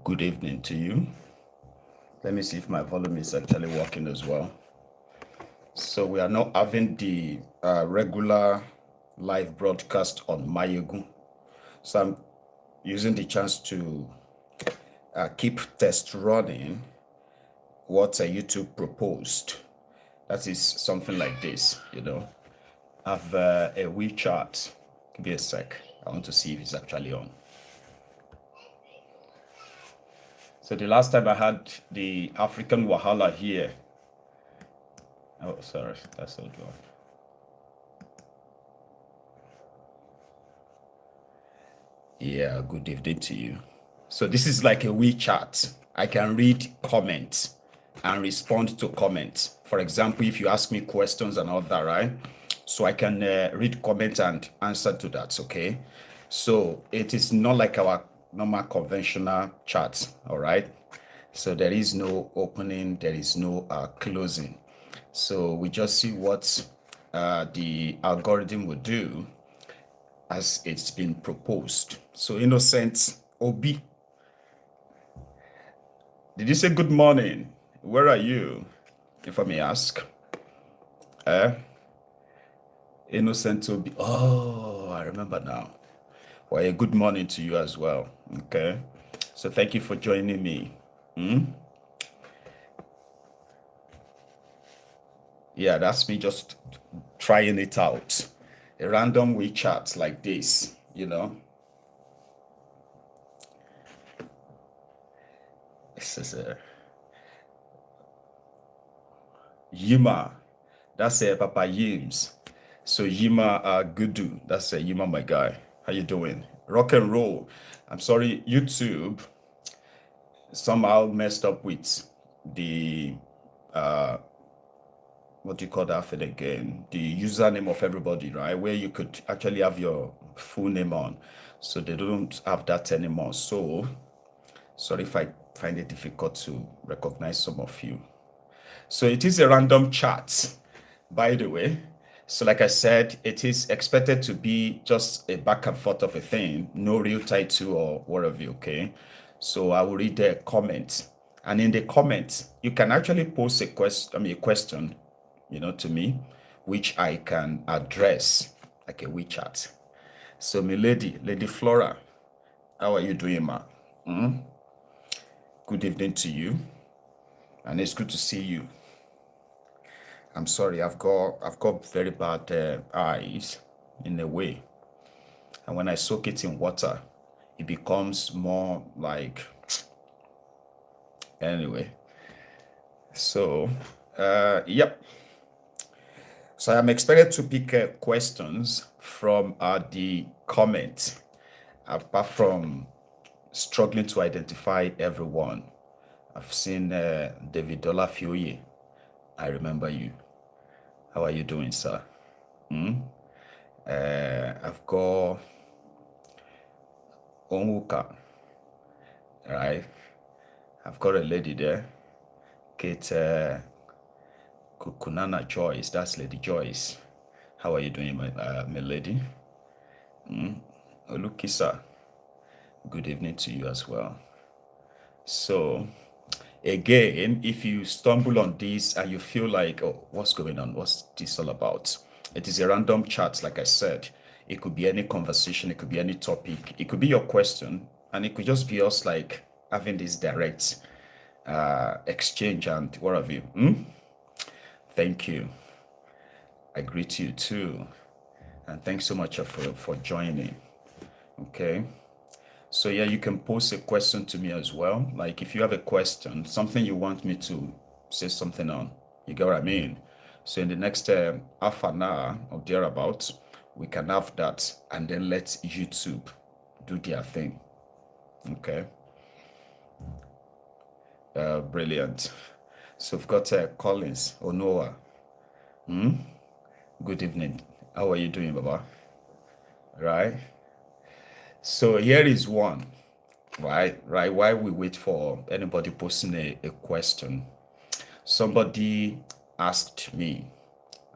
Good evening to you. Let me see if my volume is actually working as well. So we are now having the regular live broadcast on Maiyegun. So I'm using the chance to keep test running what YouTube proposed. That is something like this, Have a WeChat. Give me a sec. I want to see if it's actually on. So the last time I had the African Wahala here. Oh, sorry, that's not good. Yeah, good evening to you. So this is like a WeChat. I can read comments and respond to comments. For example, if you ask me questions and all that, right? So I can read comment and answer to that, okay? So it is not like our normal conventional chat, all right? So there is no opening, there is no closing. So we just see what the algorithm will do as it's been proposed. So Innocent Obi, did you say good morning? Where are you, if I may ask? Innocent Obi. Oh, I remember now. Well, a good morning to you as well. Okay. So thank you for joining me. Yeah, that's me just trying it out. A random WeChat like this, This is a Yima. That's a Papa Yims. So Yima Gudu. That's a Yima, my guy. How you doing? Rock and roll. I'm sorry, YouTube somehow messed up with the what do you call that thing again? The username of everybody, right? Where you could actually have your full name on. So they don't have that anymore. So sorry if I find it difficult to recognize some of you. So it is a random chat, by the way. So like I said, it is expected to be just a back and forth of a thing, no real title or whatever, okay? So I will read the comment. And in the comment, you can actually post a question, to me, which I can address like a WeChat. So my Lady Flora, how are you doing, ma? Good evening to you. And it's good to see you. I'm sorry, I've got very bad eyes in a way. And when I soak it in water, it becomes more like, anyway. So, yep. So I'm expected to pick questions from the comment, apart from struggling to identify everyone. I've seen David Olafioye. I remember you. How are you doing, sir? I've got Onwuka, right? I've got a lady there, Kate Kukunana Joyce. That's Lady Joyce. How are you doing, my lady? Olukisa, good evening to you as well. So, again, if you stumble on this and you feel like, oh, what's going on? What's this all about? It is a random chat, like I said. It could be any conversation, it could be any topic, it could be your question, and it could just be us like having this direct exchange and what have you. Thank you. I greet you too. And thanks so much for joining. Okay. So yeah, you can post a question to me as well. Like if you have a question, something you want me to say something on, you get what I mean? So in the next half an hour or thereabouts, we can have that and then let YouTube do their thing. Okay. Brilliant. So we've got Collins Onoa. Good evening. How are you doing, Baba? Right. So here is one, right? While we wait for anybody posting a question, somebody asked me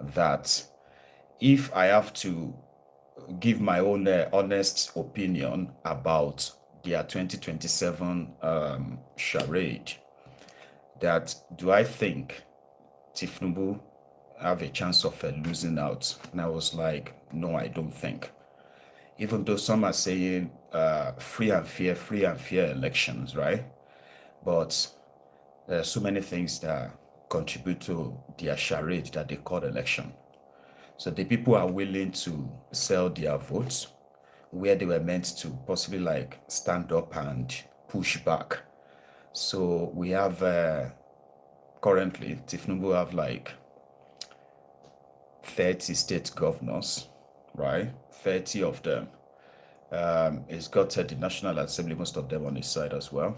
that if I have to give my own honest opinion about their 2027 charade, that do I think Tifnubu have a chance of losing out? And I was like, no, I don't think. Even though some are saying free and fair elections, right? But there are so many things that contribute to their charade that they call election. So the people are willing to sell their votes where they were meant to possibly like stand up and push back. So we have currently Tifnubu have like 30 state governors, right? 30 of them. He's got the National Assembly, most of them on his side as well.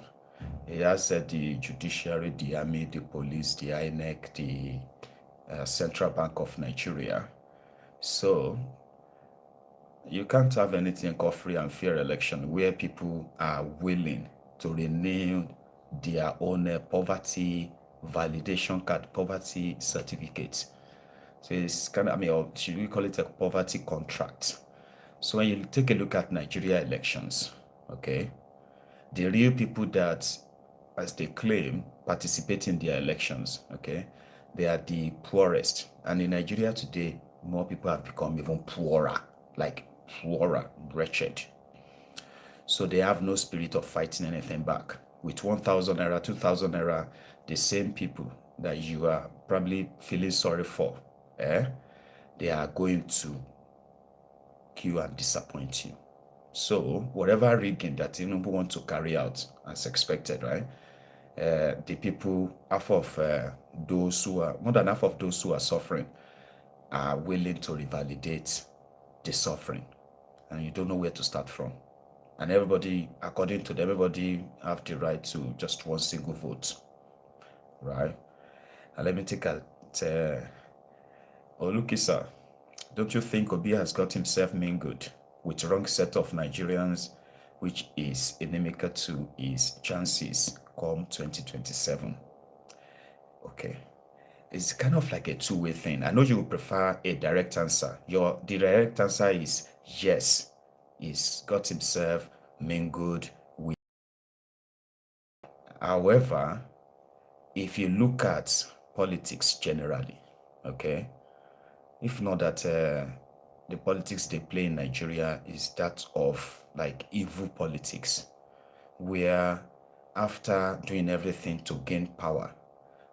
He has the judiciary, the army, the police, the INEC, the Central Bank of Nigeria. So you can't have anything called free and fair election where people are willing to renew their own poverty validation card, poverty certificate. So it's kind of, I mean, or should we call it a poverty contract? So when you take a look at Nigeria elections, okay, the real people that, as they claim, participate in their elections, okay, they are the poorest. And in Nigeria today, more people have become even poorer, like poorer, wretched. So they have no spirit of fighting anything back. With 1,000 naira, 2,000 naira, the same people that you are probably feeling sorry for, they are going to kill and disappoint you. So whatever rigging that Tinubu want to carry out as expected, right? The people, half of those who are, more than half of those who are suffering are willing to revalidate the suffering. And you don't know where to start from. And everybody, according to them, everybody have the right to just one single vote, right? And let me take a Olukisa. Don't you think Obi has got himself mingled with wrong set of Nigerians, which is inimical to his chances come 2027? Okay. It's kind of like a two-way thing. I know you would prefer a direct answer. The direct answer is yes. He's got himself mingled with. However, if you look at politics generally, okay, if not that the politics they play in Nigeria is that of like evil politics, where after doing everything to gain power,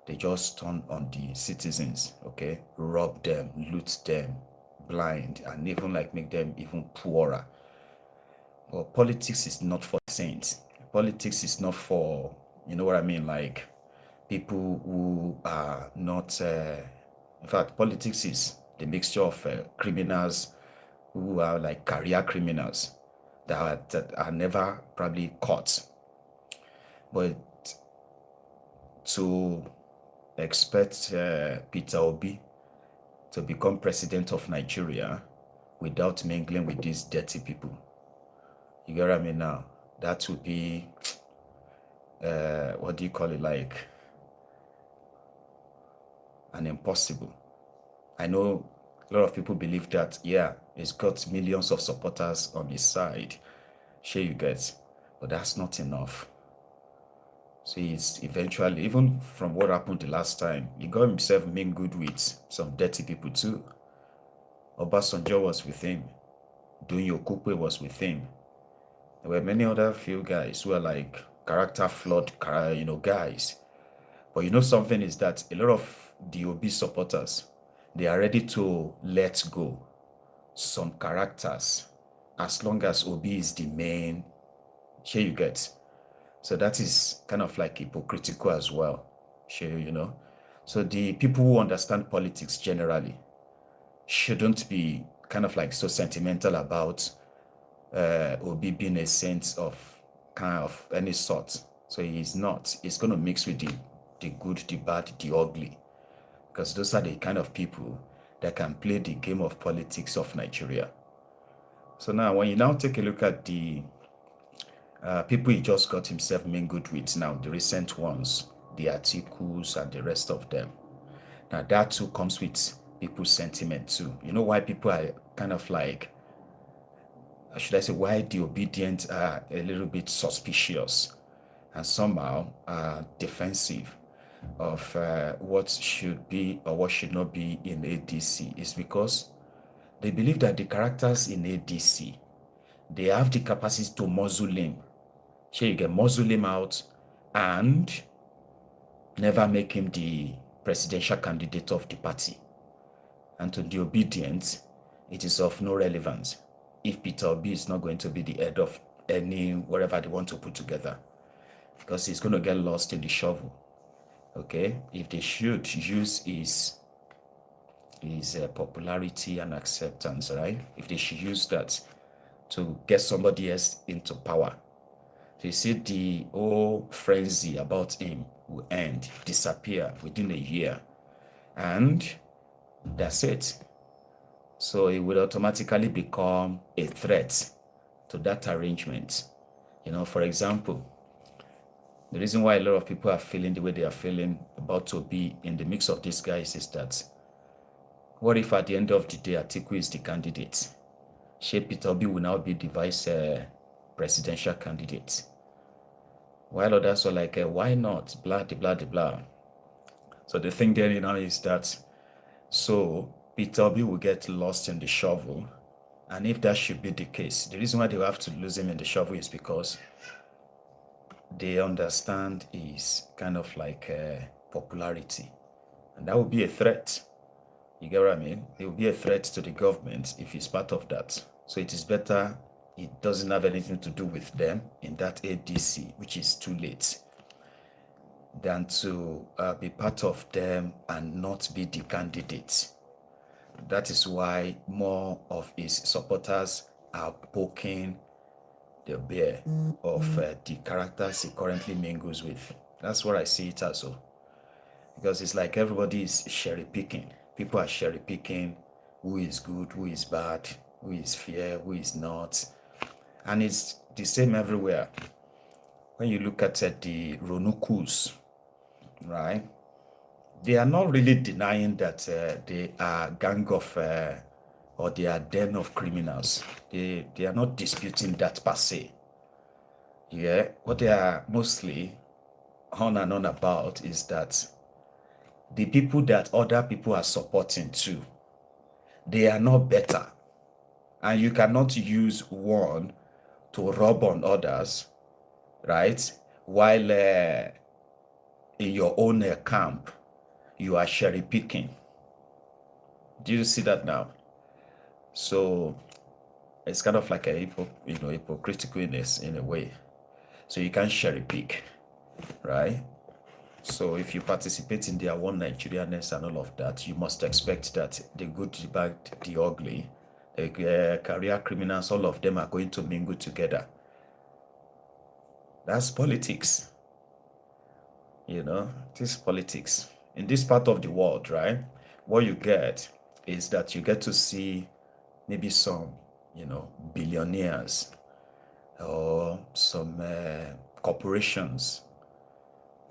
they just turn on the citizens, okay, rob them, loot them, blind, and even like make them even poorer. But politics is not for saints. Politics is not for, you know what I mean, like people who are not, in fact, politics is the mixture of criminals who are like career criminals that are never probably caught. But to expect Peter Obi to become president of Nigeria without mingling with these dirty people, you get what I mean now? That would be, what do you call it, like an impossible. I know a lot of people believe that, yeah, he's got millions of supporters on his side. Sure you get, but that's not enough. So he's eventually, even from what happened the last time, he got himself mingled with some dirty people too. Obasanjo was with him. Dunyo Kukwe was with him. There were many other few guys who are like character flawed, guys. But you know something is that a lot of the Obi supporters, they are ready to let go some characters as long as Obi is the main. Here you get. So that is kind of like hypocritical as well. Sure, you know. So the people who understand politics generally shouldn't be kind of like so sentimental about Obi being a saint of kind of any sort. So he's not. He's going to mix with the good, the bad, the ugly. Because those are the kind of people that can play the game of politics of Nigeria. So now, when you now take a look at the people he just got himself mingled with now, the recent ones, the articles and the rest of them. Now that too comes with people's sentiment too. You know why people are kind of like should I say, why the obedient are a little bit suspicious and somehow defensive of what should be or what should not be in ADC is because they believe that the characters in ADC, they have the capacity to muzzle him. So you can muzzle him out and never make him the presidential candidate of the party. And to the obedient, it is of no relevance if Peter Obi is not going to be the head of any whatever they want to put together, because he's going to get lost in the shovel. Okay, if they should use his popularity and acceptance, right? If they should use that to get somebody else into power, so you see the whole frenzy about him will end, disappear within a year, and that's it. So it will automatically become a threat to that arrangement. For example, the reason why a lot of people are feeling the way they are feeling about to be in the mix of these guys is that, what if at the end of the day Atiku is the candidate? Shey Peter Obi will now be the vice presidential candidate. While others are like, why not? Blah, blah, blah, blah. So the thing there now is that, so Peter Obi will get lost in the shovel. And if that should be the case, the reason why they will have to lose him in the shovel is because they understand his kind of like popularity. And that would be a threat. You get what I mean? It will be a threat to the government if he's part of that. So it is better it doesn't have anything to do with them in that ADC, which is too late, than to be part of them and not be the candidate. That is why more of his supporters are poking the bear of the characters he currently mingles with. That's what I see it as. Because it's like everybody is cherry picking. People are cherry picking who is good, who is bad, who is fair, who is not. And it's the same everywhere. When you look at the Ronukus, right? They are not really denying that they are gang of or they are den of criminals. They are not disputing that per se. Yeah, what they are mostly on and on about is that the people that other people are supporting too, they are not better. And you cannot use one to rub on others, right? While in your own camp, you are cherry picking. Do you see that now? So it's kind of like a hypocriticalness in a way. So you can't cherry pick, right? So if you participate in their one Nigerianness and all of that, you must expect that the good, the bad, the ugly, the career criminals, all of them are going to mingle together. That's politics. This is politics. In this part of the world, right? What you get is that you get to see maybe some, billionaires or some corporations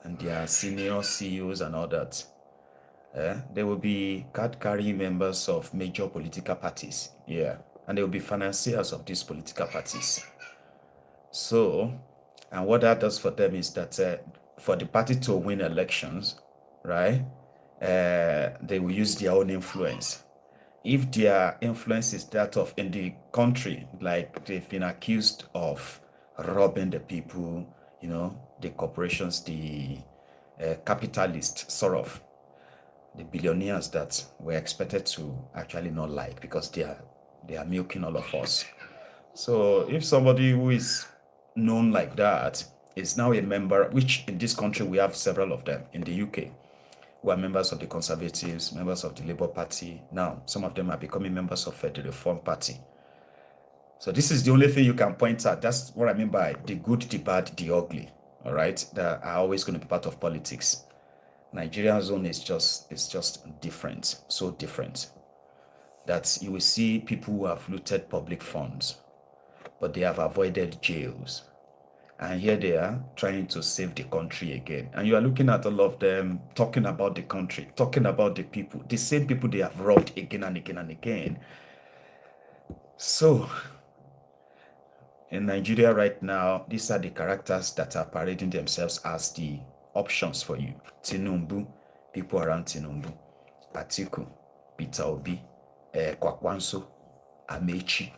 and their senior CEOs and all that. They will be card-carrying members of major political parties, and they will be financiers of these political parties. So, and what that does for them is that for the party to win elections, right, they will use their own influence. If their influence is that of in the country, like they've been accused of robbing the people, the corporations, the capitalists, sort of, the billionaires that were expected to actually not like because they are milking all of us. So if somebody who is known like that is now a member, which in this country we have several of them in the UK, who are members of the Conservatives, members of the Labour Party. Now, some of them are becoming members of the Reform Party. So this is the only thing you can point at. That's what I mean by the good, the bad, the ugly. All right, that are always going to be part of politics. Nigerian zone is just different, so different, that you will see people who have looted public funds, but they have avoided jails. And here they are trying to save the country again. And you are looking at all of them talking about the country, talking about the people, the same people they have robbed again and again and again. So In Nigeria right now, these are the characters that are parading themselves as the options for you. Tinubu, people around Tinubu. Atiku, Peter Obi, Kwakwanso, Amechi,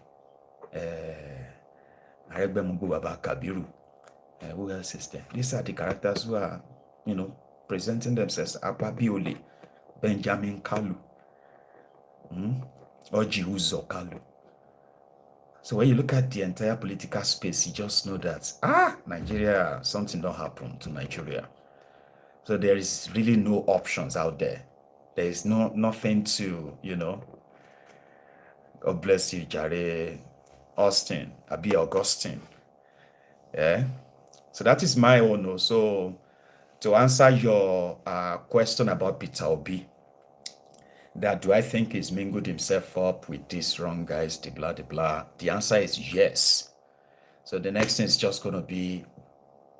Aregbemugu Baba Kabiru. Who else is there? These are the characters who are, presenting themselves. Ababiole, Benjamin Kalu, Oji Uzo Kalu. So when you look at the entire political space, you just know that, Nigeria, something don't happen to Nigeria. So there is really no options out there. There is nothing to, God bless you, Jare Austin, Abi Augustine. Yeah. So that is my own. So to answer your question about Peter Obi, that do I think he's mingled himself up with these wrong guys, the blah, the blah? The answer is yes. So the next thing is just going to be,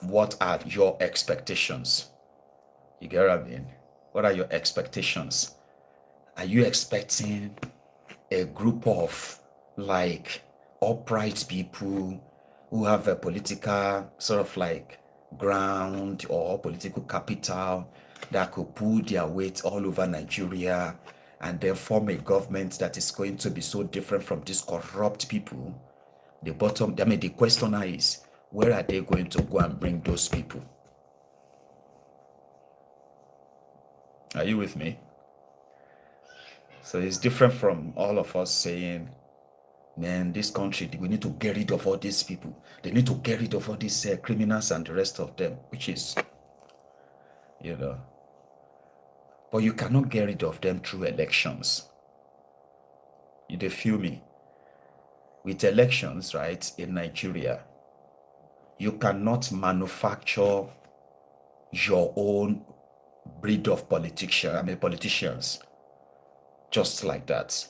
what are your expectations? You get what I mean? What are your expectations? Are you expecting a group of like upright people who have a political sort of like ground or political capital that could pull their weight all over Nigeria and then form a government that is going to be so different from these corrupt people? The questioner is, where are they going to go and bring those people? Are you with me? So it's different from all of us saying, man, this country, we need to get rid of all these people. They need to get rid of all these criminals and the rest of them, which is, but you cannot get rid of them through elections. You feel me? With elections, right, in Nigeria, you cannot manufacture your own breed of politicians just like that.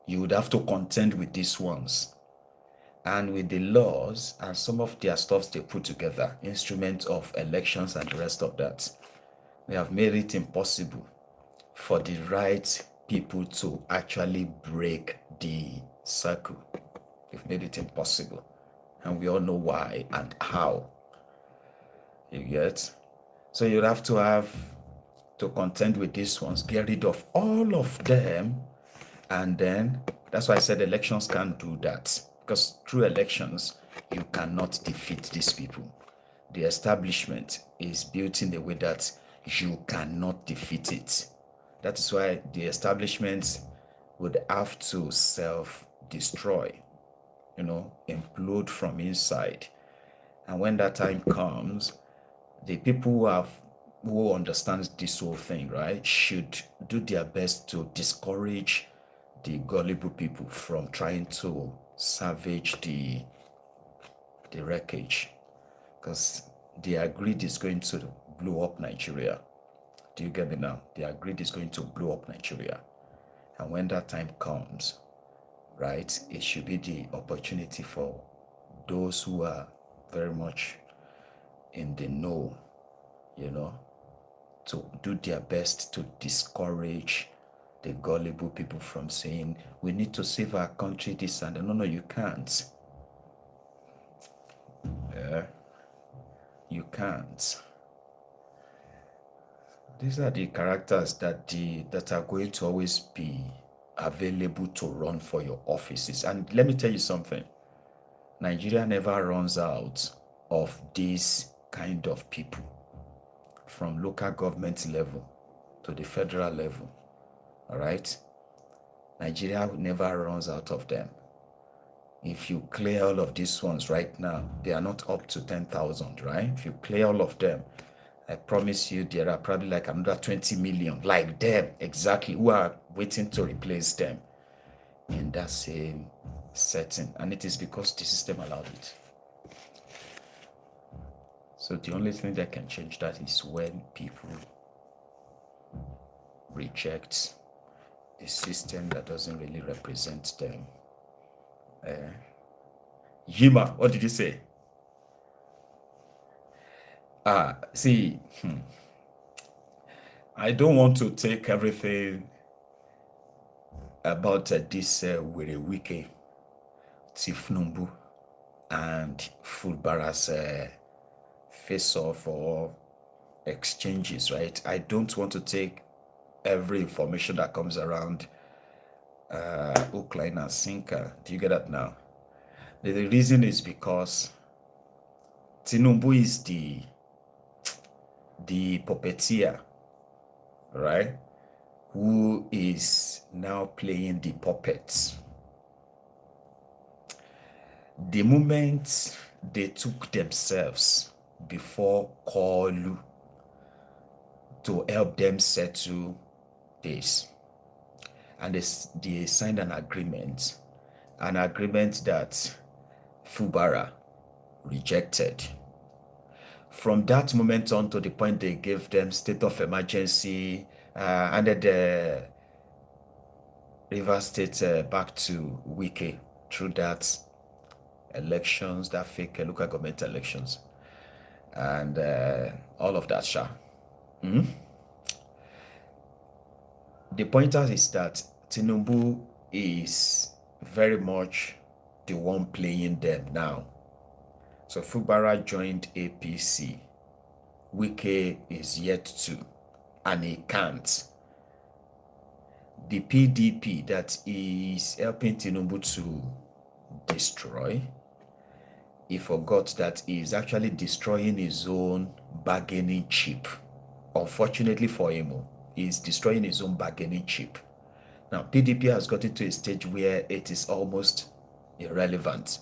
You would have to contend with these ones. And with the laws and some of their stuffs they put together, instruments of elections and the rest of that, they have made it impossible for the right people to actually break the circle. They've made it impossible. And we all know why and how. You get? So you'd have to contend with these ones, get rid of all of them, and then that's why I said elections can't do that, because through elections you cannot defeat these people. The establishment is built in a way that you cannot defeat it. That is why the establishment would have to self-destroy, implode from inside. And when that time comes, the people who understand this whole thing, right, should do their best to discourage the gullible people from trying to salvage the wreckage, because their greed is going to blow up Nigeria. Do you get me now? Their greed is going to blow up Nigeria. And when that time comes, right, it should be the opportunity for those who are very much in the know, to do their best to discourage the gullible people from saying, we need to save our country, this and that. No, you can't. Yeah, you can't. These are the characters that are going to always be available to run for your offices. And let me tell you something. Nigeria never runs out of these kind of people, from local government level to the federal level. All right? Nigeria never runs out of them. If you clear all of these ones right now, they are not up to 10,000, right? If you clear all of them, I promise you there are probably like another 20 million like them exactly who are waiting to replace them in that same setting. And it is because the system allowed it. So the only thing that can change that is when people reject a system that doesn't really represent them. Yima, what did you say? See, I don't want to take everything about this Were Wike, Tifnumbu, and Fulbara's face-off or exchanges, right? I don't want to take every information that comes around hook, line, and sinker. Do you get that now? The reason is because Tinubu is the puppeteer, right? Who is now playing the puppets. The moment they took themselves before Kolu to help them settle this, and they signed an agreement that Fubara rejected. From that moment on to the point they gave them state of emergency, handed the Rivers State back to Wike through that elections, that fake local government elections, and all of that, sha. The point is that Tinubu is very much the one playing them now. So Fubara joined APC. Wike is yet to, and he can't. The PDP that is helping Tinubu to destroy, he forgot that he is actually destroying his own bargaining chip. Unfortunately for him, he is destroying his own bargaining chip. Now, PDP has gotten to a stage where it is almost irrelevant.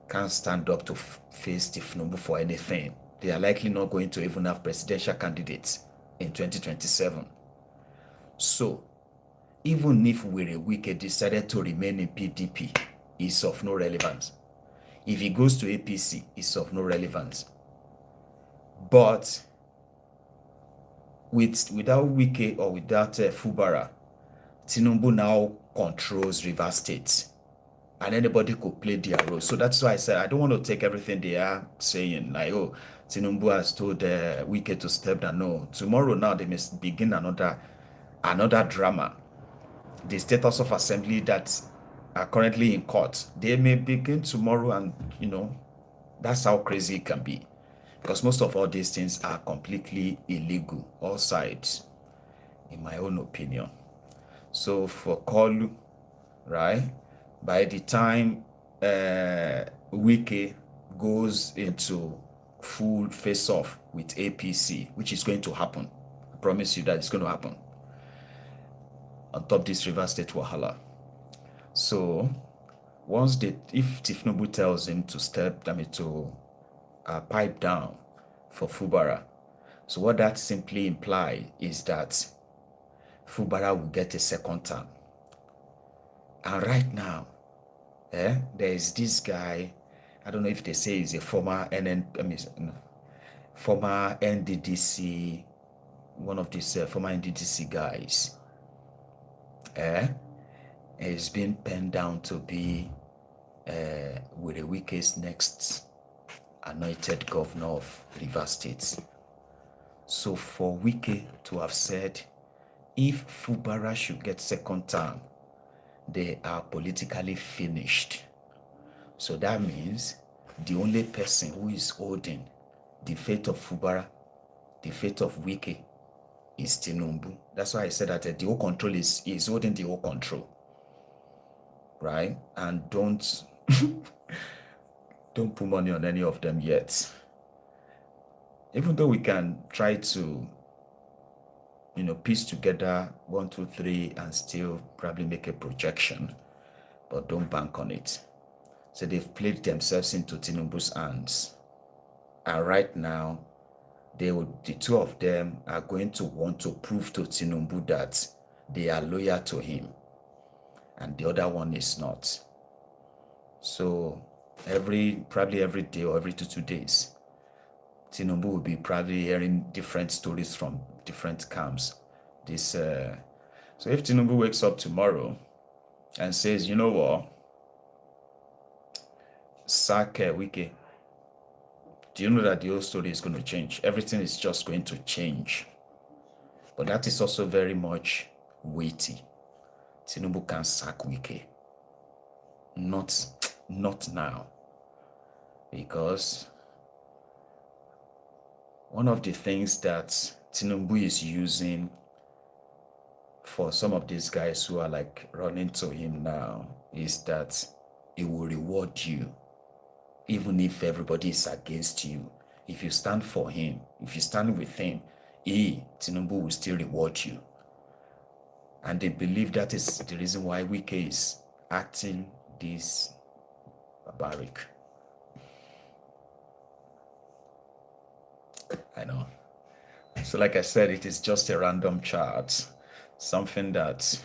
Can't stand up to face Tinubu for anything. They are likely not going to even have presidential candidates in 2027. So, even if Wike decided to remain in PDP, it's of no relevance. If he goes to APC, it's of no relevance. But without Wike or without Fubara, Tinubu now controls Rivers State, and anybody could play their role. So that's why I said I don't want to take everything they are saying, like, oh, Tinubu has told Wike to step down. No, tomorrow now they must begin another drama. The status of assembly that are currently in court, they may begin tomorrow, and that's how crazy it can be, because most of all these things are completely illegal, all sides, in my own opinion. So for Kolu, right, by the time Wike goes into full face-off with APC, which is going to happen, I promise you that it's going to happen, on top this Rivers State wahala. So if Tinubu tells him to pipe down for Fubara, so what that simply implies is that Fubara will get a second term. And right now, there is this guy, I don't know if they say he's a former former NDDC, one of these former NDDC guys. He's been penned down to be Wike's next anointed governor of Rivers State. So for Wike to have said, if Fubara should get second term, they are politically finished. So that means the only person who is holding the fate of Fubara, the fate of Wike, is Tinubu. That's why I said that the whole control is holding the whole control, right? And don't put money on any of them yet. Even though we can try to piece together 1, 2, 3 and still probably make a projection, but don't bank on it. So they've played themselves into Tinubu's hands, and right now the two of them are going to want to prove to Tinubu that they are loyal to him, and the other one is not. So probably every day or every 2 days, Tinubu will be probably hearing different stories from different camps. So if Tinubu wakes up tomorrow and says, you know what, sack Wike, do you know that the whole story is going to change? Everything is just going to change. But that is also very much weighty. Tinubu can sack Wike. Not now. because one of the things that Tinubu is using for some of these guys who are like running to him now is that he will reward you even if everybody is against you. If you stand for him, if you stand with him, Tinubu, will still reward you. And they believe that is the reason why Wike is acting this barbaric. I know. So like I said, it is just a random chart, something that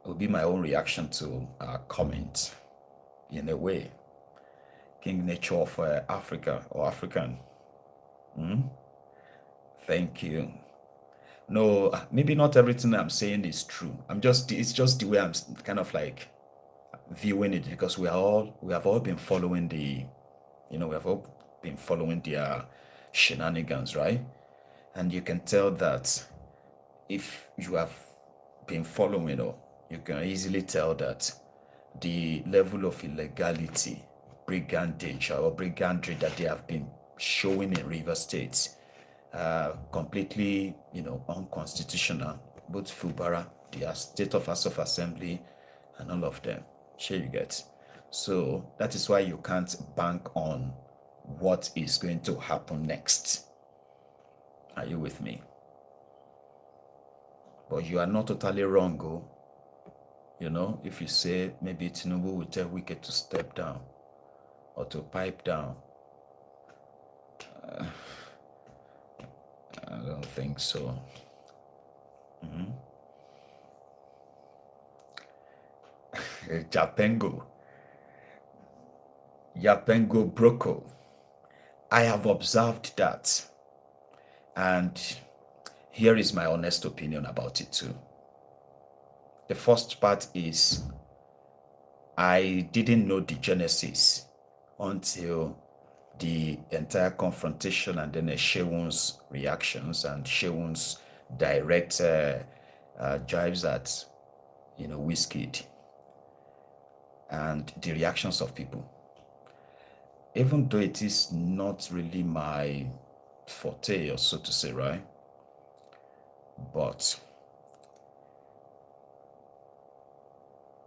will be my own reaction to a comment in a way. King nature of Africa or African. Thank you. No, maybe not everything I'm saying is true. It's just the way I'm kind of like viewing it, because we have all been following we have all been following their shenanigans, right? And you can tell that if you have been following, or you can easily tell that the level of illegality, brigandage that they have been showing in River State, completely, unconstitutional. Both Fubara, the State of House of Assembly, and all of them. Sure, you get. So that is why you can't bank on what is going to happen next. Are you with me? But you are not totally wrong, if you say maybe Tinubu will tell Wike to step down or to pipe down. I don't think so. Yapengo Broko. I have observed that, and here is my honest opinion about it too. The first part is I didn't know the genesis until the entire confrontation, and then Shewun's reactions and Shewun's direct jibes at Wizkid, and the reactions of people. Even though it is not really my forte, or so to say, right? But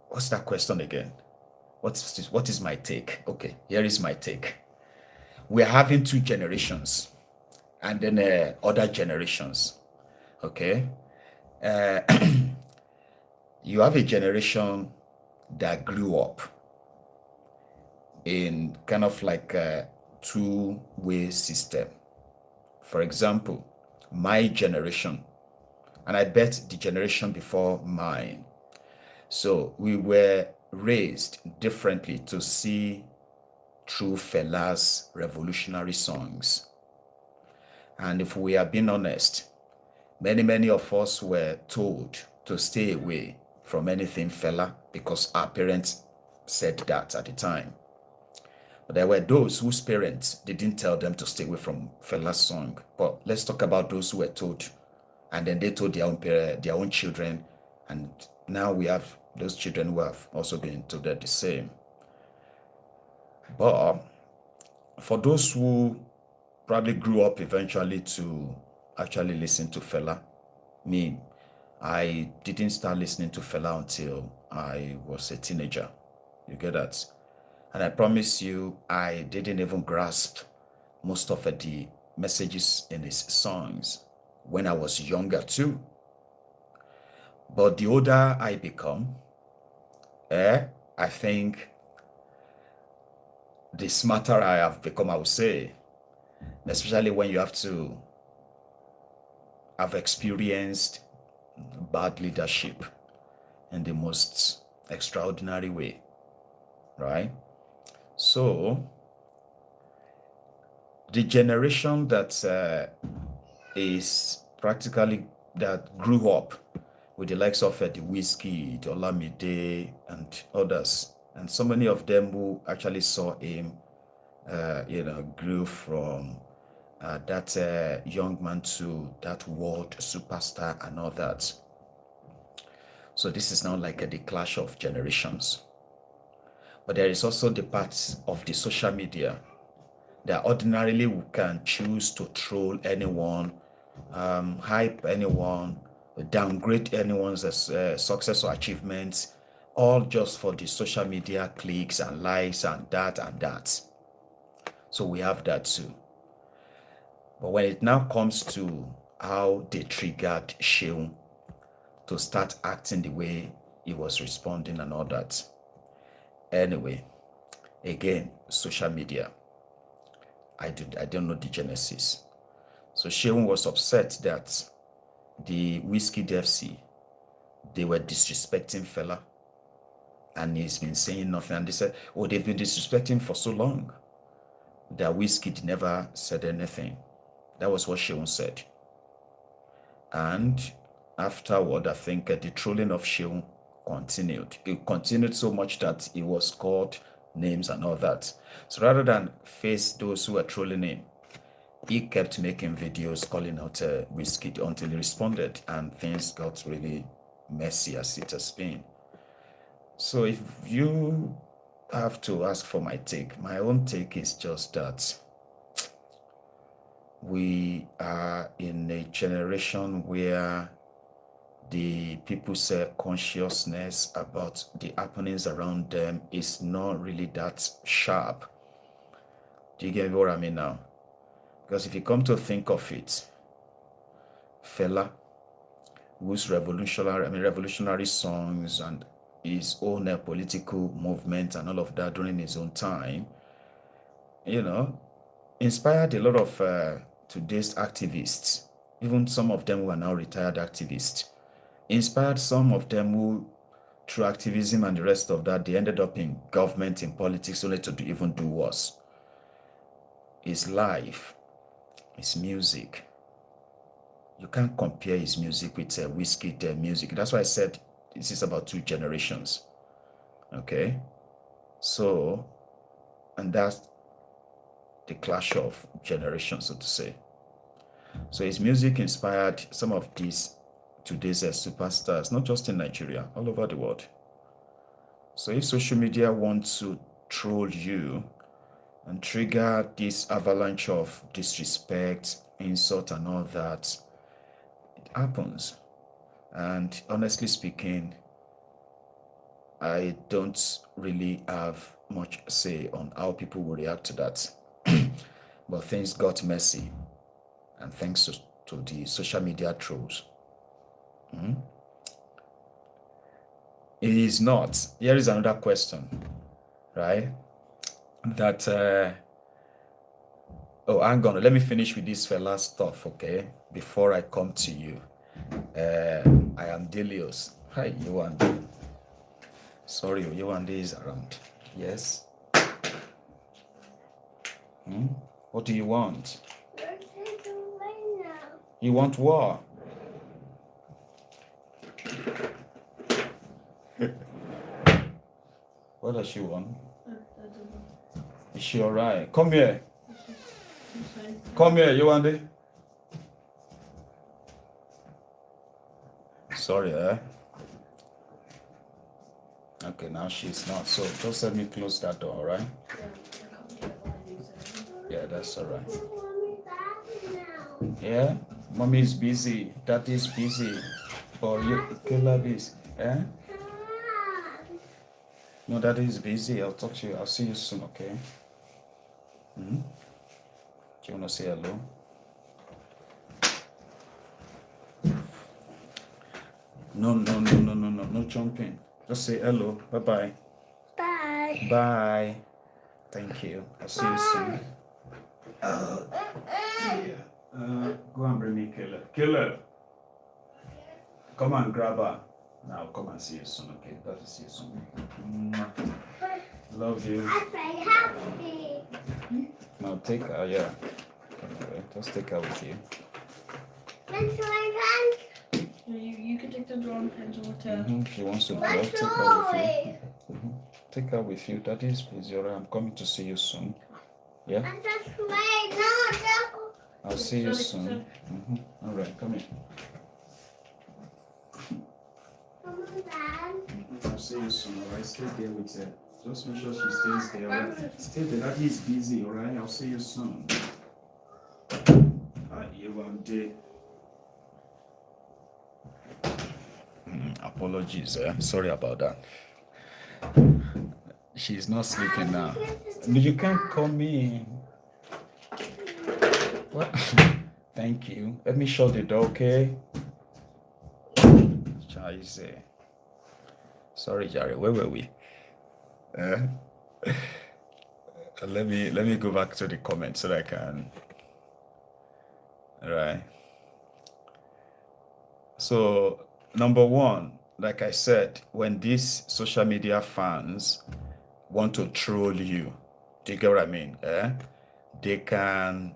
what's that question again? What is my take? Okay, here is my take. We're having two generations, and then other generations. Okay, you have a generation that grew up in kind of like a two-way system. For example, my generation, and I bet the generation before mine. So we were raised differently to see through Fela's revolutionary songs. And if we are being honest, many of us were told to stay away from anything Fela because our parents said that at the time. But there were those whose parents didn't tell them to stay away from Fela's song. But let's talk about those who were told, and then they told their own children, and now we have those children who have also been told the same. But for those who probably grew up eventually to actually listen to Fela, me, I didn't start listening to Fela until I was a teenager. You get that? And I promise you, I didn't even grasp most of the messages in his songs when I was younger too. But the older I become, I think the smarter I have become, I would say, especially when you have to have experienced bad leadership in the most extraordinary way, right? So the generation that is practically that grew up with the likes of the Wizkid, Olamide, and others, and so many of them who actually saw him, grew from that young man to that world superstar and all that. So this is now like the clash of generations. But there is also the parts of the social media that ordinarily we can choose to troll anyone, hype anyone, downgrade anyone's success or achievements, all just for the social media clicks and likes and that and that. So we have that too. But when it now comes to how they triggered Sheung to start acting the way he was responding and all that. Anyway, again, social media. I don't know the genesis. So Sheung was upset that the Whiskey FC, they were disrespecting Fela, and he's been saying nothing. And they said, oh, they've been disrespecting for so long that Whiskey never said anything. That was what Sheung said. And afterward, I think the trolling of Sheung continued. It continued so much that he was called names and all that. So rather than face those who were trolling him, he kept making videos calling out Whiskey until he responded, and things got really messy as it has been. So if you have to ask for my take, my own take is just that we are in a generation where the people's consciousness about the happenings around them is not really that sharp. Do you get what I mean now? Because if you come to think of it, Fela, whose revolutionary songs and his own political movement and all of that during his own time, inspired a lot of today's activists, even some of them who are now retired activists, inspired some of them who, through activism and the rest of that, they ended up in government, in politics, only to even do worse. His life, his music, you can't compare his music with Whiskey music. That's why I said this is about two generations. Okay? So, and that's the clash of generations, so to say. So his music inspired some of these today's superstars, not just in Nigeria, all over the world. So if social media wants to troll you and trigger this avalanche of disrespect, insult and all that, it happens. And honestly speaking, I don't really have much say on how people will react to that. But things got messy, and thanks to the social media trolls. It is not. Here is another question, right? That, hang on, let me finish with this fella stuff, okay? Before I come to you. I am Delios. Hi, Yewande. Sorry, Yewande is around. Yes? What do you want? You want what? What does she want? Is she alright? Come here. Come here, Yewande. Sorry, Okay, now she's not. So just let me close that door, alright? Yeah, that's alright. Yeah? Mommy is busy. Daddy is busy. Or you love is. No, Daddy is busy. I'll talk to you. I'll see you soon, okay? Do you want to say hello? No jumping. Just say hello. Bye-bye. Bye. Bye. Thank you. I'll see you soon. Go and bring me Killer. Killer! Come and grab her. Now come and see you soon, okay? Got to see you soon. Love you. I'm very happy. Now take her, yeah. Okay, just take her with you. That's my You can take the drawing pencil to. If she wants to go, take her with you. Take her with you. That is busy. Alright, I'm coming to see you soon. Yeah? And that's my no. I'll see you soon. Alright, come here. Come on, Dad. I'll see you soon. Alright, stay there with her. Just make sure she stays there. Right? Stay there. Daddy is busy, alright? I'll see you soon. You one day. Apologies, sorry about that. She's not sleeping now. You can't call me. What? Thank you. Let me shut the door, okay? Scheiße. Sorry, Jerry. Where were we? Let me go back to the comments so that I can. All right. So number one, like I said, when these social media fans want to troll you, do you get what I mean? They can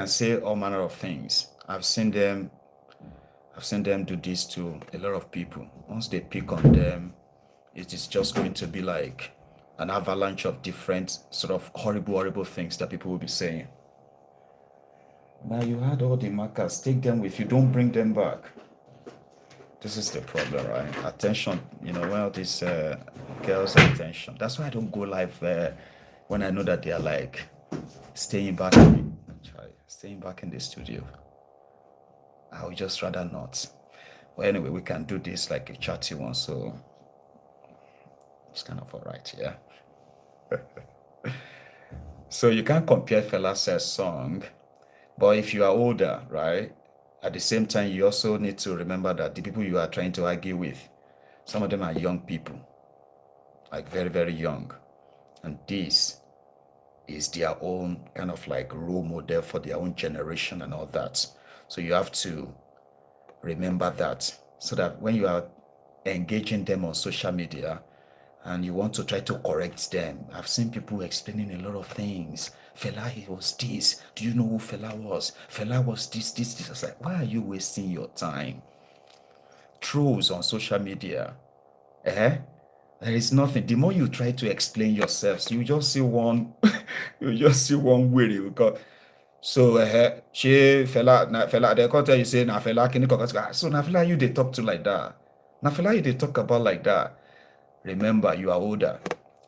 say all manner of things. I've seen them do this to a lot of people. Once they pick on them, it is just going to be like an avalanche of different sort of horrible things that people will be saying. Now you had all the markers, take them with you, don't bring them back. This is the problem, right? Attention, well, these girls' attention. That's why I don't go live when I know that they are like staying back in the studio. I would just rather not. Well, anyway, we can do this like a chatty one, so it's kind of all right, yeah. So you can't compare Fela's song, but if you are older, right, at the same time, you also need to remember that the people you are trying to argue with, some of them are young people, like very, very young. And this is their own kind of like role model for their own generation and all that. So you have to remember that, so that when you are engaging them on social media and you want to try to correct them, I've seen people explaining a lot of things. Fela, he was this. Do you know who Fela was? Fela was this. I was like, why are you wasting your time? Trolls on social media. There is nothing. The more you try to explain yourselves, you just see one weary. Because so she Fela, they can't tell you say na Fela can you so na Fela you they talk to like that. Na Fela you they talk about like that. Remember, you are older.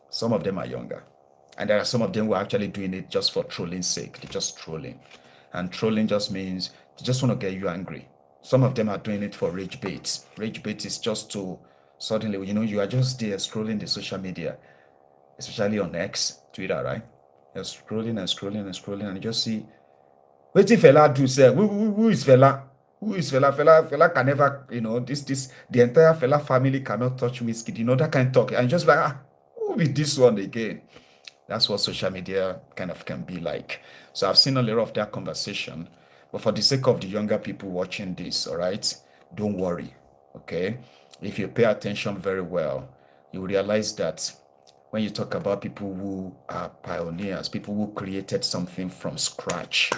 Some of them are younger. And there are some of them who are actually doing it just for trolling's sake. They're just trolling. And trolling just means they just want to get you angry. Some of them are doing it for rage bait. Rage bait is just to suddenly, you are just there scrolling the social media, especially on X, Twitter, right? You're scrolling and you just see, wait till Fela do say, who is Fela? Who is Fela? Fela can never, the entire Fela family cannot touch whiskey. That kind of talk. And just like, who be this one again? That's what social media kind of can be like. So I've seen a lot of that conversation. But for the sake of the younger people watching this, all right, don't worry, okay? If you pay attention very well, you realize that when you talk about people who are pioneers, people who created something from scratch,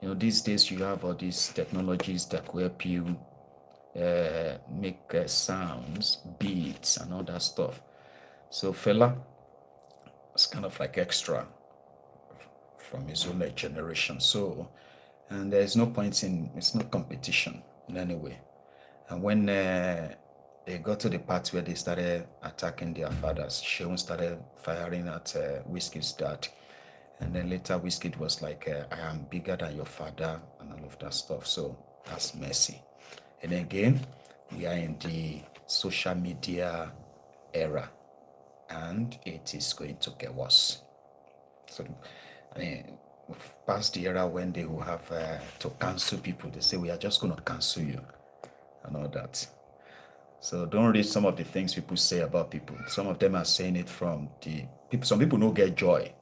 these days you have all these technologies that will help you make sounds, beats, and all that stuff. So Fela, it's kind of like extra from his own generation. So, and there's no point it's not competition in any way. And when they got to the part where they started attacking their fathers, Sheon started firing at Whiskey's dad. And then later Whiskey was like, I am bigger than your father and all of that stuff. So that's messy. And again, we are in the social media era. And it is going to get worse. So, we've passed the era when they will have to cancel people. They say, we are just going to cancel you and all that. So don't read some of the things people say about people. Some of them are saying it from the people. Some people don't get joy.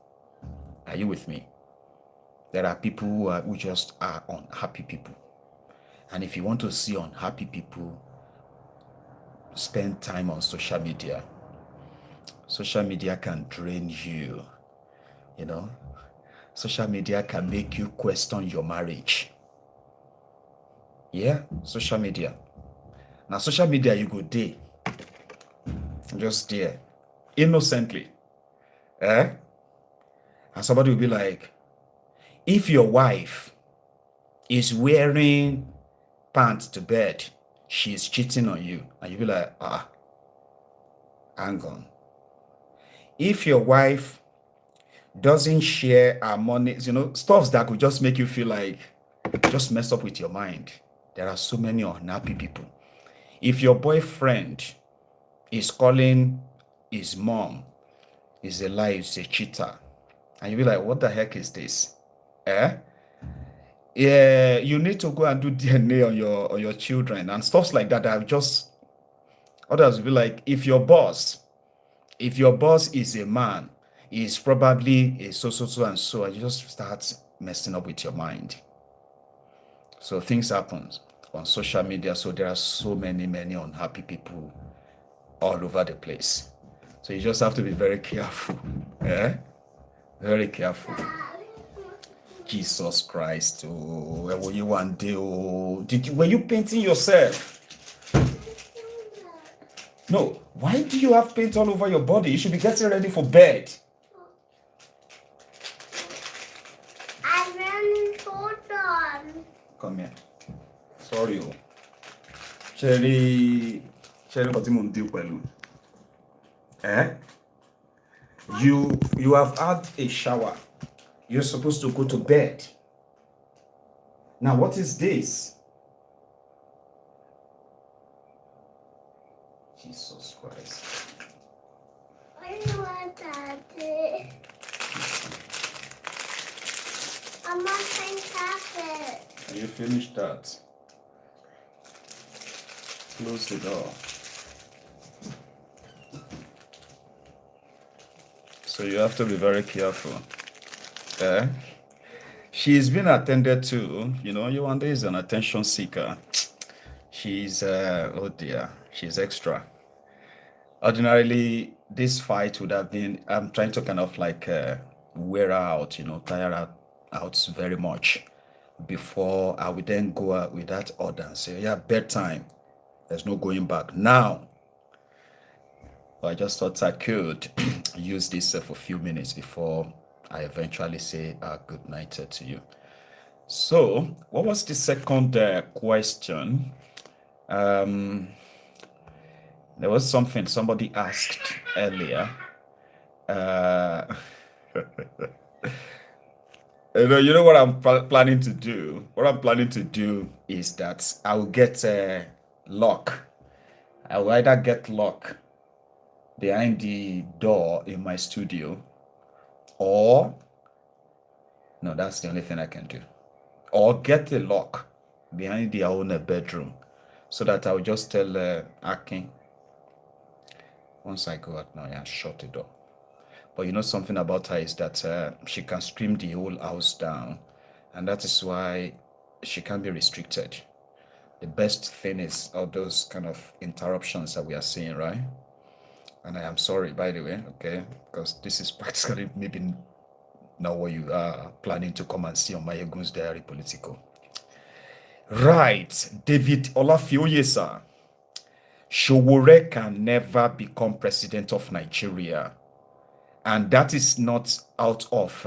Are you with me? There are people who just are unhappy people. And if you want to see unhappy people, spend time on social media. Social media can drain you, Social media can make you question your marriage. Yeah, social media. Now, social media, you go there. Just there. Innocently. And somebody will be like, if your wife is wearing pants to bed, she is cheating on you. And you'll be like, hang on. if your wife doesn't share her money, stuffs that could just make you feel like, just mess up with your mind. There are so many unhappy people. If your boyfriend is calling his mom, is a liar, is a cheater, and you be like, what the heck is this? Yeah, you need to go and do DNA on your children and stuff like that. I've just others will be like, if your boss is a man, he's probably a so and so, and you just start messing up with your mind. So things happen on social media. So there are so many unhappy people all over the place. So you just have to be very careful. Yeah? Very careful. Jesus Christ. Oh, where were you one day? Oh, were you painting yourself? No. Why do you have paint all over your body? You should be getting ready for bed. I'm running photon. Come here. Sorry. Oh. Cherry, what you do, Pelu? You have had a shower. You're supposed to go to bed. Now, what is this? Jesus Christ. What do you want, Daddy? I'm not playing carpet. Can you finish that? Close the door. So you have to be very careful. She's been attended to. Yewande is an attention seeker. She's, oh dear, she's extra. Ordinarily, this fight would have been, I'm trying to kind of like wear her out, tire her out very much before I would then go out with that order and say, yeah, bedtime. There's no going back. Now, I just thought I could use this for a few minutes before I eventually say good night to you. So, what was the second question? There was something somebody asked earlier. You know what I'm planning to do? What I'm planning to do is that I will get lock. I will either get lock behind the door in my studio, or no, that's the only thing I can do, or get a lock behind their own bedroom, so that I will just tell Akin, once I go out now, yeah, shut the door. But something about her is that she can scream the whole house down, and that is why she can't be restricted. The best thing is all those kind of interruptions that we are seeing, right? And I am sorry, by the way, okay, because this is practically maybe not what you are planning to come and see on Maiyegun's Diary Politico. Right, David Olafioye, sir. Showore can never become president of Nigeria. And that is not out of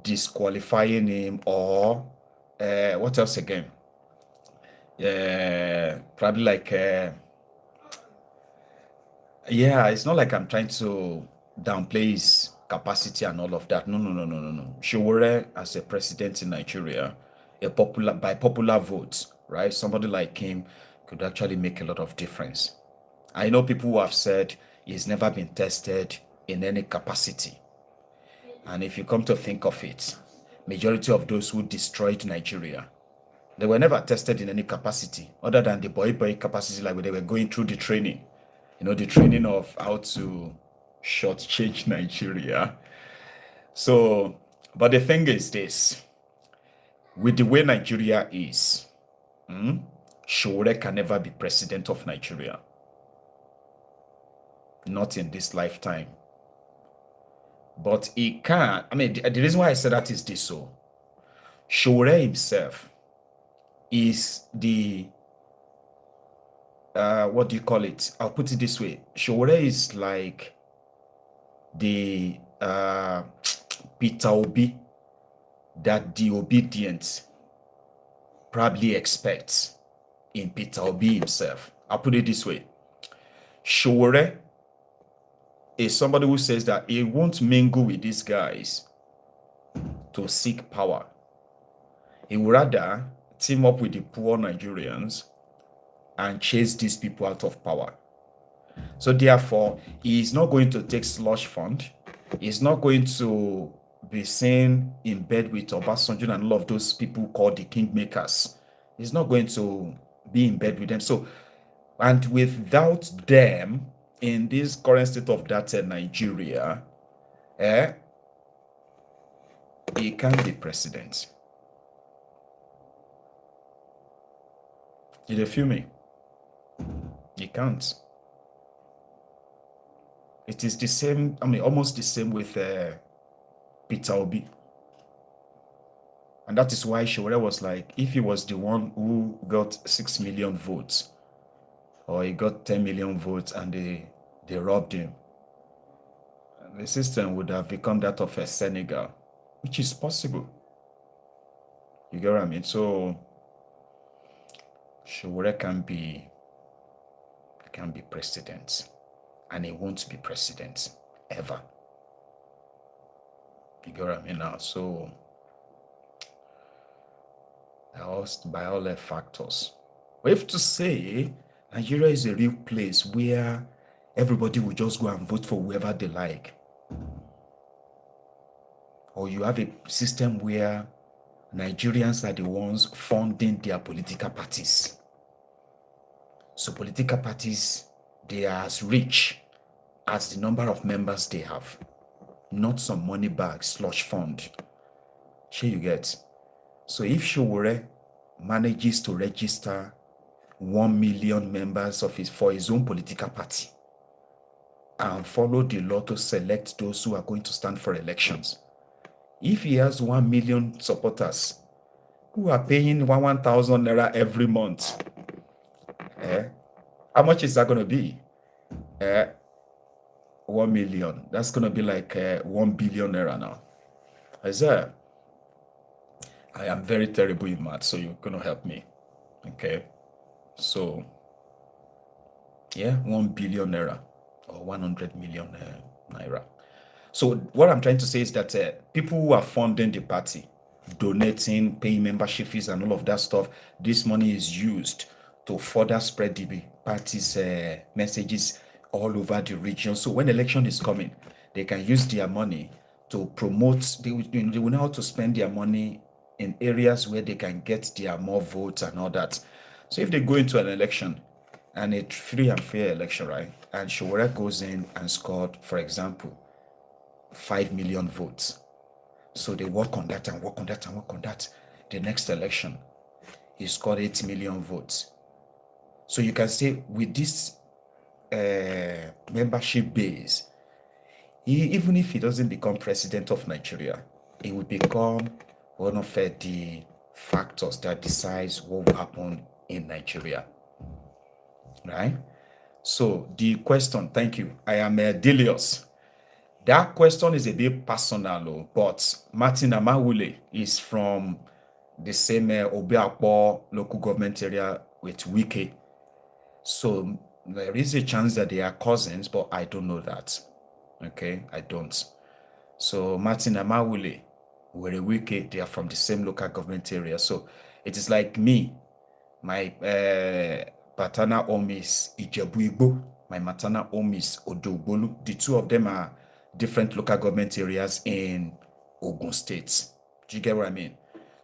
disqualifying him or what else again? Probably like, it's not like I'm trying to downplay his capacity and all of that. No. Showore as a president in Nigeria, by popular votes, right? Somebody like him could actually make a lot of difference. I know people who have said he's never been tested in any capacity. And if you come to think of it, majority of those who destroyed Nigeria, they were never tested in any capacity other than the boy capacity, like when they were going through the training. The training of how to shortchange Nigeria. So, but the thing is this, with the way Nigeria is, Showore can never be president of Nigeria. Not in this lifetime. But he can. I mean, the reason why I said that is this. So, Showore himself is the, what do you call it? I'll put it this way. Showore is like the Peter Obi that the obedient probably expects in Peter Obi himself. I'll put it this way. Showore is somebody who says that he won't mingle with these guys to seek power. He would rather team up with the poor Nigerians and chase these people out of power. So therefore, he is not going to take slush fund. He's not going to be seen in bed with Obasanjo and all of those people called the kingmakers. He's not going to be in bed with them. So, and without them in this current state of that Nigeria, he can't be president. Did you feel me? He can't. It is the same, almost the same with Peter Obi. And that is why Showore was like, if he was the one who got 6 million votes, or he got 10 million votes and they robbed him, the system would have become that of a Senegal, which is possible. You get what I mean? So Showore can be president, and he won't be president ever. You get what I mean now? So by all the factors, we have to say Nigeria is a real place where everybody will just go and vote for whoever they like. Or you have a system where Nigerians are the ones funding their political parties. So political parties, they are as rich as the number of members they have, not some money bag, slush fund. Sure you get. So if Showore manages to register 1 million members for his own political party and follow the law to select those who are going to stand for elections, if he has 1 million supporters who are paying 1,000 naira every month, how much is that going to be? 1 million. That's going to be like 1 billion naira now. Isaiah, I am very terrible in math, so you're going to help me. Okay. So, 1 billion naira or 100 million naira. So what I'm trying to say is that people who are funding the party, donating, paying membership fees and all of that stuff, this money is used to further spread the party's messages all over the region. So when election is coming, they can use their money to promote, they will know how to spend their money in areas where they can get their more votes and all that. So if they go into an election, and a free and fair election, right, and Showore goes in and scored, for example, 5 million votes. So they work on that and work on that and work on that. The next election, he scored 8 million votes. So you can say with this membership base, even if he doesn't become president of Nigeria, he will become one of the factors that decides what will happen in Nigeria. Right? So the question, thank you. I am Delius. That question is a bit personal, but Martin Amawule is from the same Obiakpo local government area with Wike. So there is a chance that they are cousins, but I don't know that. Okay, I don't. So Martin Amawule, Wike, they are from the same local government area. So it is like me, my paternal home is Ijebu Igbo, my maternal home is Odogbolu. The two of them are different local government areas in Ogun State. Do you get what I mean?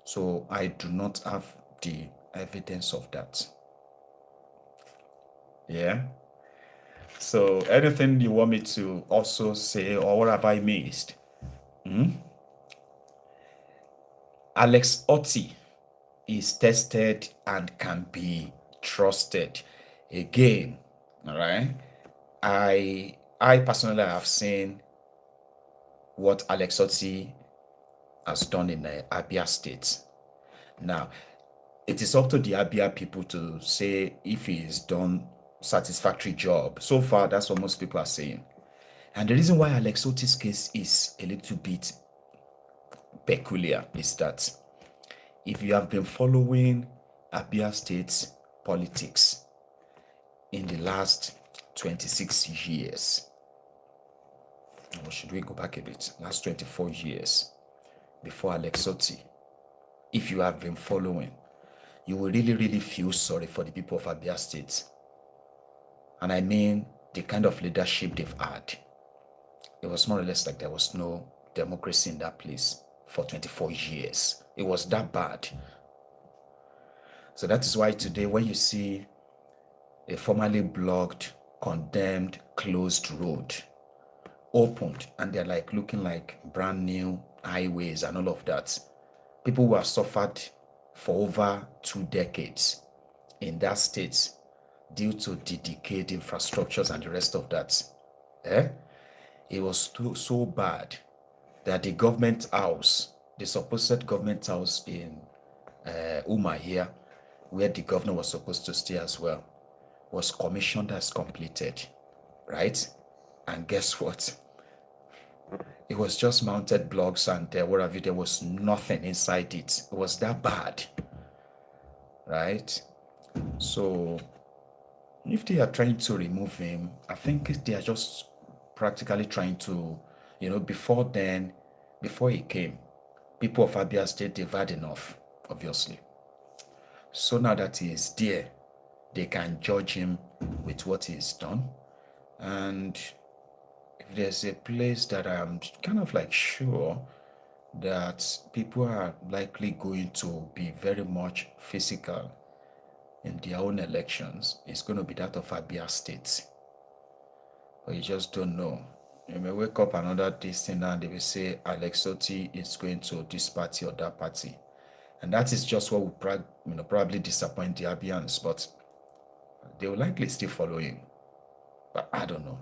So I do not have the evidence of that. Yeah. So anything you want me to also say, or what have I missed? Alex Otti is tested and can be trusted. Again, all right. I personally have seen what Alex Otti has done in Abia State. Now, it is up to the Abia people to say if he has done satisfactory job. So far, that's what most people are saying. And the reason why Alex Otti's case is a little bit peculiar is that if you have been following Abia State's politics in the last 26 years, or should we go back a bit? Last 24 years before Alex Otti, if you have been following, you will really, really feel sorry for the people of Abia State. And I mean the kind of leadership they've had. It was more or less like there was no democracy in that place for 24 years. It was that bad. So that is why today when you see a formerly blocked, condemned, closed road opened and they're like looking like brand new highways and all of that, people who have suffered for over 2 decades in that state due to the decayed infrastructures and the rest of that, it was so bad that the government house, the supposed government house in Uma here, where the governor was supposed to stay as well, was commissioned as completed, right? And guess what? It was just mounted blocks and whatever. There was nothing inside it. It was that bad, right? So if they are trying to remove him, I think they are just practically trying to, before then, before he came, people of Abia State, they've had enough, obviously. So now that he is there, they can judge him with what he's done. And if there's a place that I'm kind of like sure that people are likely going to be very much physical in their own elections, it's going to be that of Abia State. But you just don't know. You may wake up another this thing and they will say Alex Otti is going to this party or that party. And that is just what will probably disappoint the Abians, but they will likely still follow him. But I don't know.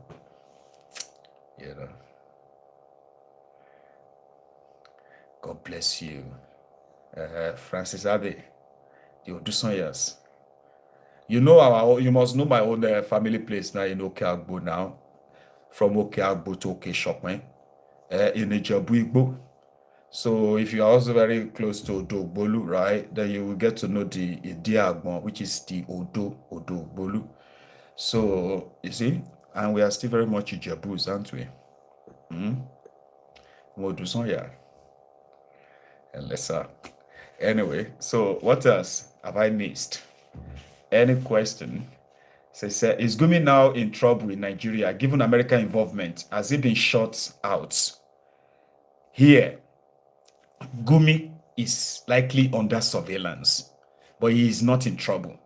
God bless you. Francis Abe, the Odusanyas. You must know my own family place now in Okeagbo now. From Okeagbo to Okeshokwen, in Ijebu Igbo. So if you are also very close to Odo-Bolu, right, then you will get to know the Idiagbon, which is the Odo-Bolu. So, you see, and we are still very much Ijebus, aren't we? Modusanya. And lesser. Anyway, so what else have I missed? Any question? So is Gumi now in trouble in Nigeria, given American involvement? Has he been shut out? Here, Gumi is likely under surveillance, but he is not in trouble.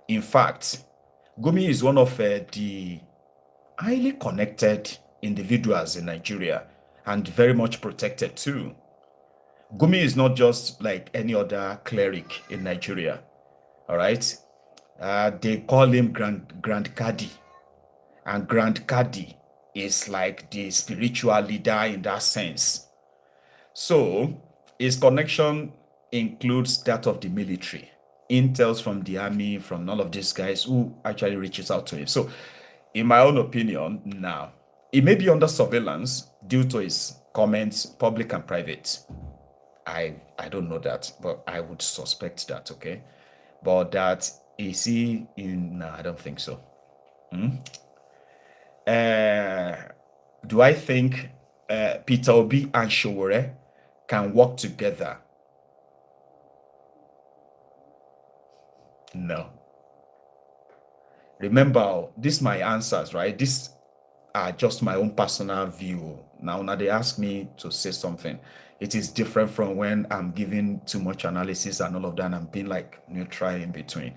In fact, Gumi is one of the highly connected individuals in Nigeria and very much protected too. Gumi is not just like any other cleric in Nigeria, all right? They call him Grand Kadi, and Grand Kadi is like the spiritual leader in that sense. So his connection includes that of the military, intels from the army, from all of these guys who actually reaches out to him. So in my own opinion now, he may be under surveillance due to his comments, public and private. I don't know that, but I would suspect that, okay? But that is he in? No, I don't think so. Do I think Peter Obi and Showore can work together? No. Remember, these my answers, right? These are just my own personal view. Now they ask me to say something. It is different from when I'm giving too much analysis and all of that, and I'm being like neutral in between.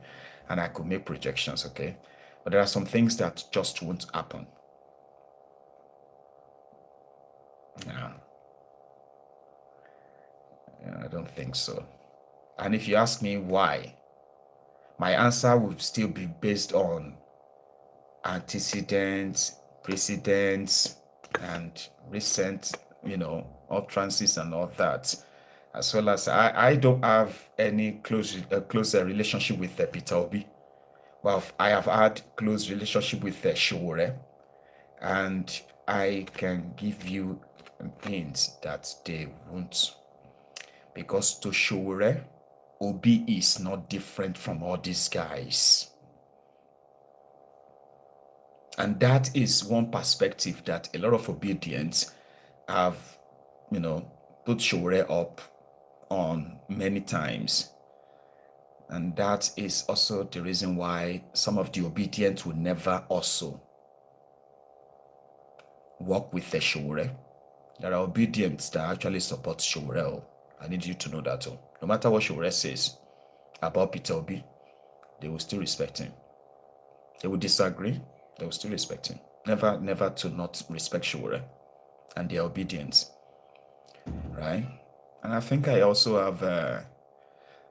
And I could make projections, okay? But there are some things that just won't happen. Yeah, I don't think so. And if you ask me why, my answer would still be based on antecedents, precedents, and recent, utterances and all that. As well as I don't have any close relationship with Peter Obi. Well, I have had close relationship with Showore, and I can give you hints that they won't. Because to Showore, Obi is not different from all these guys. And that is one perspective that a lot of obedience have, put Shore up on many times. And that is also the reason why some of the obedient will never also work with the Shore. There are obedients that actually support Shore. I need you to know that. No matter what Shore says about Peter Obi, they will still respect him. They will disagree, they will still respect him. Never to not respect Shore and their obedience, right? And I think I also have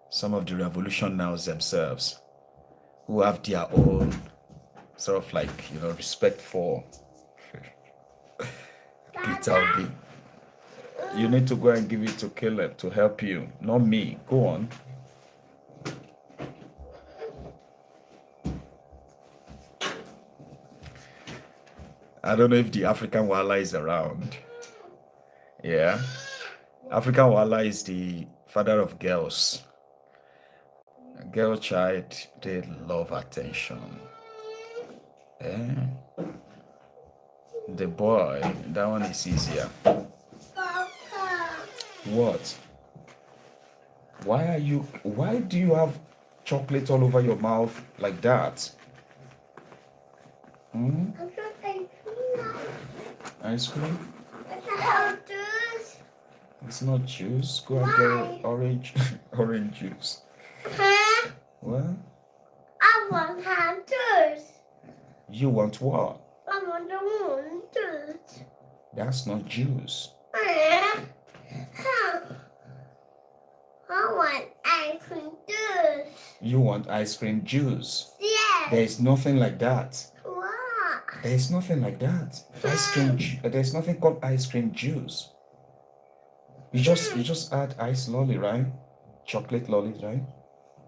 some of the revolutionaries themselves who have their own sort of like, respect for Peter Obi. You need to go and give it to Caleb to help you, not me. Go on. I don't know if the African Wala is around. Yeah. African Wala is the father of girls. A girl child, they love attention. Eh? The boy, that one is easier. What? Why do you have chocolate all over your mouth like that? Ice cream? It's not juice. Go and get orange juice. Huh? What? I want ham juice. You want what? I want the one juice. That's not juice. Huh? I want ice cream juice. You want ice cream juice. Yes. There's nothing like that. What? There's nothing like that. There's nothing called ice cream juice. You just add ice lolly, right? Chocolate lolly, right?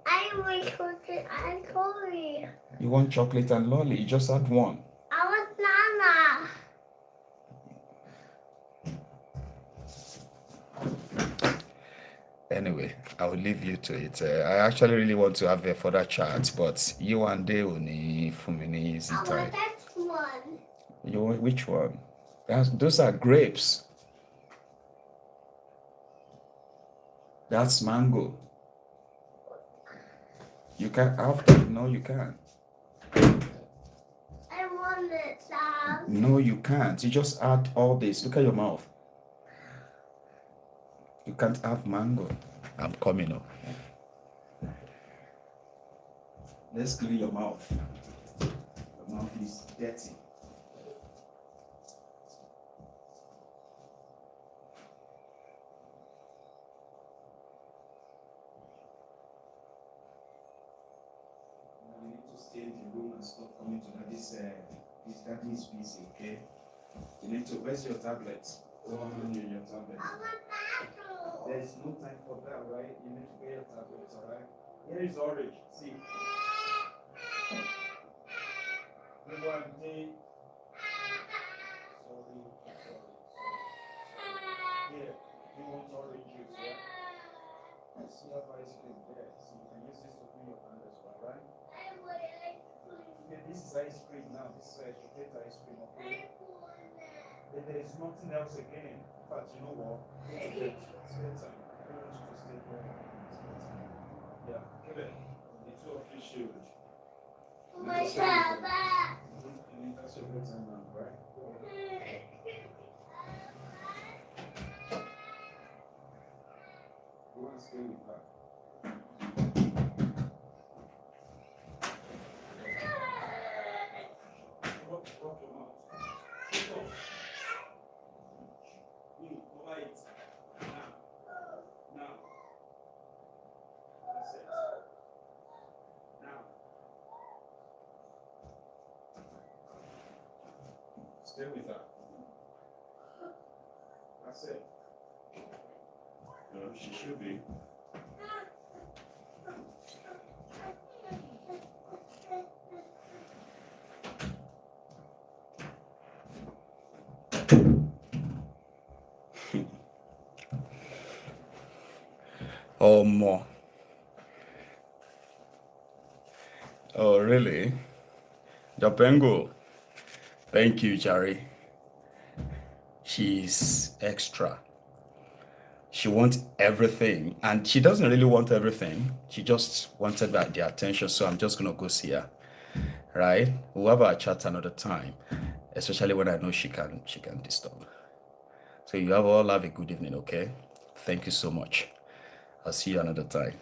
I want chocolate and coffee. You want chocolate and lolly, you just add one. I want Nana. Anyway, I will leave you to it. I actually really want to have a further chat, but you and they will need for me easy I want time. that one. You want which one? Those are grapes. That's mango. You can't have that. No, you can't. I want it, Sam. No, you can't. You just add all this. Look at your mouth. You can't have mango. I'm coming up. Let's clean your mouth. Your mouth is dirty. Now you need to stay in the room and stop coming to daddy's. Daddy is busy, okay? You need to. Where's your tablet? Go on your tablet. I want that. There is no time for that, right? You need to get your tablet, alright? Here is orange. See. You want the. Sorry. Here. You want orange juice, yeah? I see have ice cream there. So you can use this to clean your hand as well, right? Yeah, this is ice cream now. This is chocolate ice cream, okay? There is nothing else again. In fact, you know what? Spend time. I don't want you to stay here. Yeah, give it. The two of you should. My Papa. That's your good time now, right? Go and stay with her. Rock your mouth. Sit up. You, polite. Now. That's it. Now. Stay with her. That's it. No, she should be. Or more. Oh, really? Japengo. Thank you, Jerry. She's extra. She wants everything, and she doesn't really want everything. She just wanted the attention, so I'm just gonna go see her. Right? We'll have our chat another time, especially when I know she can disturb. So you all have a good evening, okay? Thank you so much. I'll see you another time.